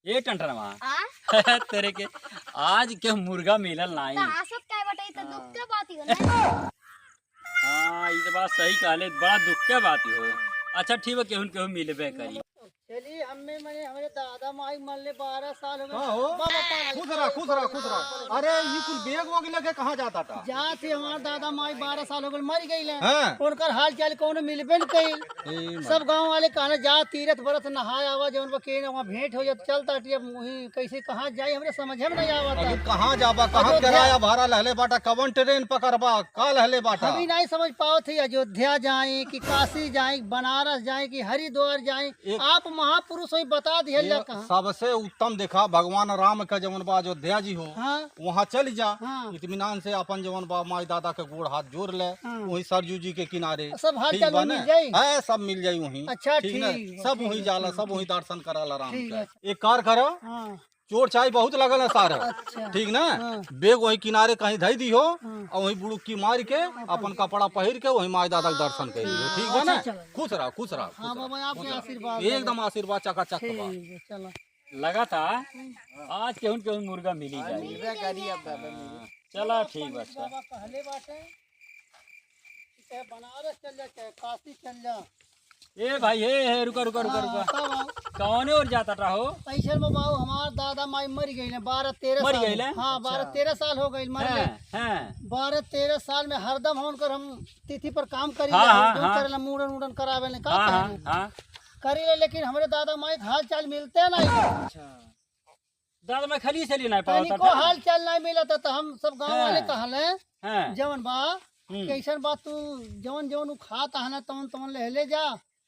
ये टंटनवा तेरे के आज के मुर्गा मिलल नाही। हसत काय बटे त दुख के बात हो ना। हां ई बात सही कहले, बड़ा दुख के बात हो। अच्छा ठीक है, केहू केहू मिलबे करी। चलिए हमें मैंने हमारे दादा माई मरले 12 साल हो गए। हाँ हो खुश रहा। अरे ये कुल बेग वोग लेके कहाँ जाता था? जाते हमारे दादा माई 12 साल हो गए मर गई ले। हाँ। उनकर हाल चाल कौन मिलबे न कइल। सब गांव वाले कहने जा तीरथ व्रत नहाय आवा जौन बके वहां भेंट हो जात चलता टिया मुही कैसे कहां जाई हमरे समझ में नहीं आवत। अभी कहाँ जाबा, कहाँ किराया भाड़ा लहले बाटा, कवन ट्रेन पकड़बा, का लहले बाटा? अभी नहीं समझ पाओ थे अयोध्या जाए कि काशी जाए, बनारस जाए कि हरिद्वार जाए। आप महापुरुष हो बता दिया कहाँ। सबसे उत्तम देखा भगवान राम का जवन बा अयोध्या जी हो, हाँ वहाँ चल जा। हाँ। इत्मीनान से अपन जवन बा माई दादा के गोड़ हाथ जोड़ ले, हाँ। वही सरजू जी के किनारे सब हाल ठीक चाल बा मिल ना? जाई। है सब मिल जाई वहीं। अच्छा ठीक ना? ठीक है, सब ठीक वहीं है। जाला, सब वहीं दर्शन कराला राम ठीक के। है। एक कार करो, हाँ चोर चाय बहुत लगल है सारे। अच्छा। ठीक ना? हाँ। बेग वही किनारे कहीं धई दी हो, हाँ। और वही बुड़ुकी मार के अपन कपड़ा पहिर के वही माई दादा के दर्शन कर लियो। ठीक बा ना? अच्छा, चलो। खुश रहा, खुश रहा, हाँ बाबा आपके आशीर्वाद एकदम आशीर्वाद चकाचक बा। ठीक है चलो। लगा था आज केहू केहू मुर्गा मिली जाए। चला ठीक बा। अच्छा बाबा कहले बाटे कि चाहे बनारस चल जा चाहे काशी चल जा। ए भाई हे रुका रुका रुका रुका, कौने और जाता रहो? ऐसे में बाबू हमार दादा माई मर गई 12-13 मर साल। गइले? हाँ 12-13 साल हो गई मर गए। हैं 12-13 साल में हरदम होकर हम तिथि पर काम करी हाँ, हाँ, हाँ। करेला मुड़न उड़न करावे ले का हाँ करेला। हाँ करी ले, लेकिन हमारे दादा माई के हाल चाल मिलते नहीं। दादा मैं खाली से लेना पाता तनिको था। हाल चाल नहीं मिला था तो हम सब गांव हाँ। वाले कहले हैं जवन बा कैसन बात तू जवन जवन खाता है ना तवन तवन ले जा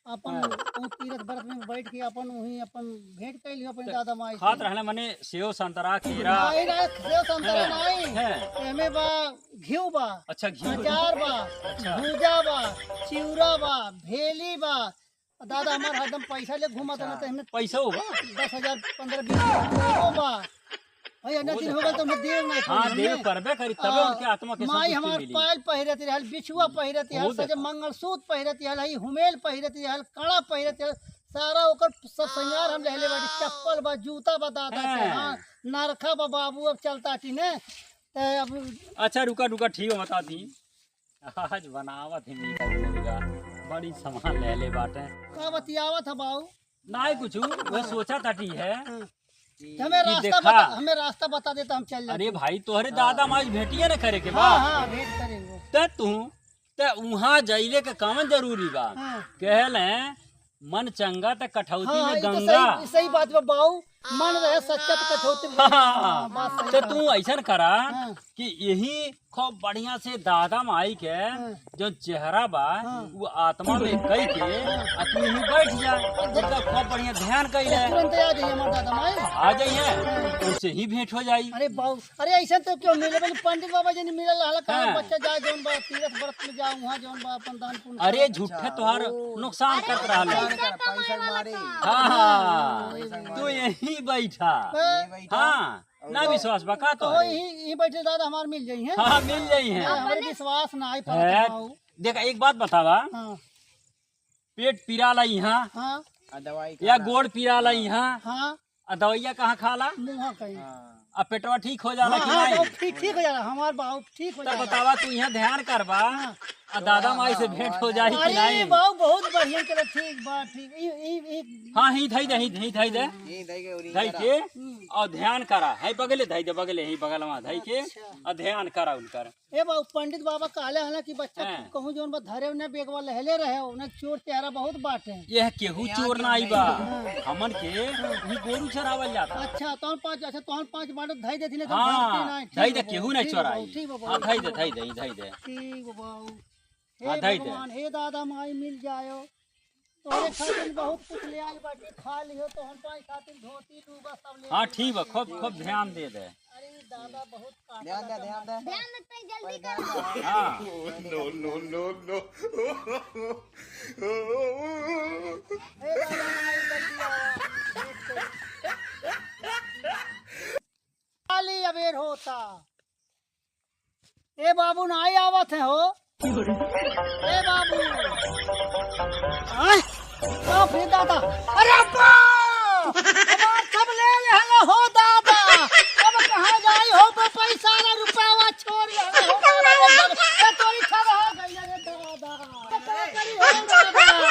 अपन उ तीरथ व्रत में बैठ के अपन वही अपन भेंट कर लियो अपन दादा माई से। खात रहना मने सेव संतरा खीरा। नहीं नहीं सेव संतरा नहीं हैं एमे बा घिउ बा, अच्छा घी अचार बा, भूजा बा, चिवड़ा बा, भेली बा। दादा हमार हरदम पैसा ले घूमत ना तो हमें पैसा होगा। 10,000 15-20 बा। भई अन्य दिन हो गए तो हमें देव नहीं हाँ देव करबे करी तबे उनके आत्मा के माई संतुष्टि हमार मिली। पायल पहिरती रहल, बिछुआ पहिरती रहल, बहुत सजे मंगलसूत्र पहिरती रहल, हई हुमेल पहिरती रहल, कड़ा पहिरती रहल, सारा ओकर सब श्रृंगार हम लेले बाटी। चप्पल बा, जूता बा दादा के। हैं। हाँ नरखा बा बाबू अब चलता टी ने ते अब अच्छा रुका रुका ठीक है बता दी। आज बनावत ही मीठा मुर्गा, बड़ी सामान ले ले बाटे। का बतियावत है बाबू। नहीं कुछ वो सोचा ताटी है। हमें रास्ता बता देता हम चल जाते। अरे भाई तोहरे दादा माई भेटिए न करे के बा। हाँ हाँ भेंट करेंगे। ते तू ते वहाँ जाइले के कामन जरूरी बा। हाँ कहले मन चंगा ते कठौती हाँ में ये तो गंगा। सही बात बा बाबू। मन रहे सच्चा तो कठौती में। हाँ, बात सही ते बा। तू ऐसा करा हाँ। कि यही खूब बढ़िया से दादा माई के जो चेहरा बा वो आत्मा में कई के आ तू यहीं बैठ जा। मतलब खूब बढ़िया ध्यान कई ले तुरंत आ जाइए हमारे दादा माई। आ जाइए, उससे ही भेंट हो जाई। अरे बाबू अरे ऐसा तो क्यों मिले बोले पंडित बाबा जी ने मिलल हला का हाँ। बच्चा जाए जौन बा तीरथ व्रत में जाओ वहां जौन बा अपन दान पुण्य। अरे झूठे तोहार नुकसान करत रहल। हाँ तू यहीं बैठा। हाँ ना विश्वास बका तो तो यही बैठे दादा हमार मिल जाई है। हाँ मिल जाई है। हमारे विश्वास ना आई है। पड़ता बाबू। देख एक बात बतावा, हाँ पेट पिराला यहाँ हाँ या गोड़ पिराला यहाँ, हाँ आ दवाइया कहाँ खाला मुँह कहीं। अब पेटवा ठीक हो जाला कि हाँ नहीं? ठीक हो जाला हमार बाबू ठीक हो तब जाला। बतावा तू यहाँ ध्यान करबा आ दादा माई से भेंट हो जाही कि अरे नहीं? बाबू बहुत बढ़िया चलो ठीक बा ठीक हाँ ही धई दे धई के और ध्यान करा है बगले धई दे बगले ही बगल में धई के और ध्यान करा उनकर। ए बाबू पंडित बाबा कहले है ना कि बच्चा हाँ। कहूँ जौन बा धरे उन्हें बेगवा लहले रहे उन्हें चोर चेहरा बहुत बाटे। यह केहू चोर ना आई बा, हमन के वही गोरू चरावल जाता। अच्छा तौन 5 अच्छा तौन 5 बाटो धई देती ने तो हाँ धई दे केहू नहीं चोराई। ठीक बा हाँ बाबू धई दे ठीक बा बाबू। हाँ, हे धई दे। भगवान हे दादा माई मिल जायो तोरे खातिर बहुत कुछ ले आई बाटी खा लियो तो हम पाई खातिर धोती लूगा सब ले। हाँ ठीक बा, खूब खूब ध्यान दे दे। अरे दादा बहुत काटा ध्यान रखते ही जल्दी कर। हाँ हे दादा माई जल्दी आओ। खाली अबेर होता ए बाबू ना आई आवत है हो। ए बाबू आय फिर दादा अरे अब्बा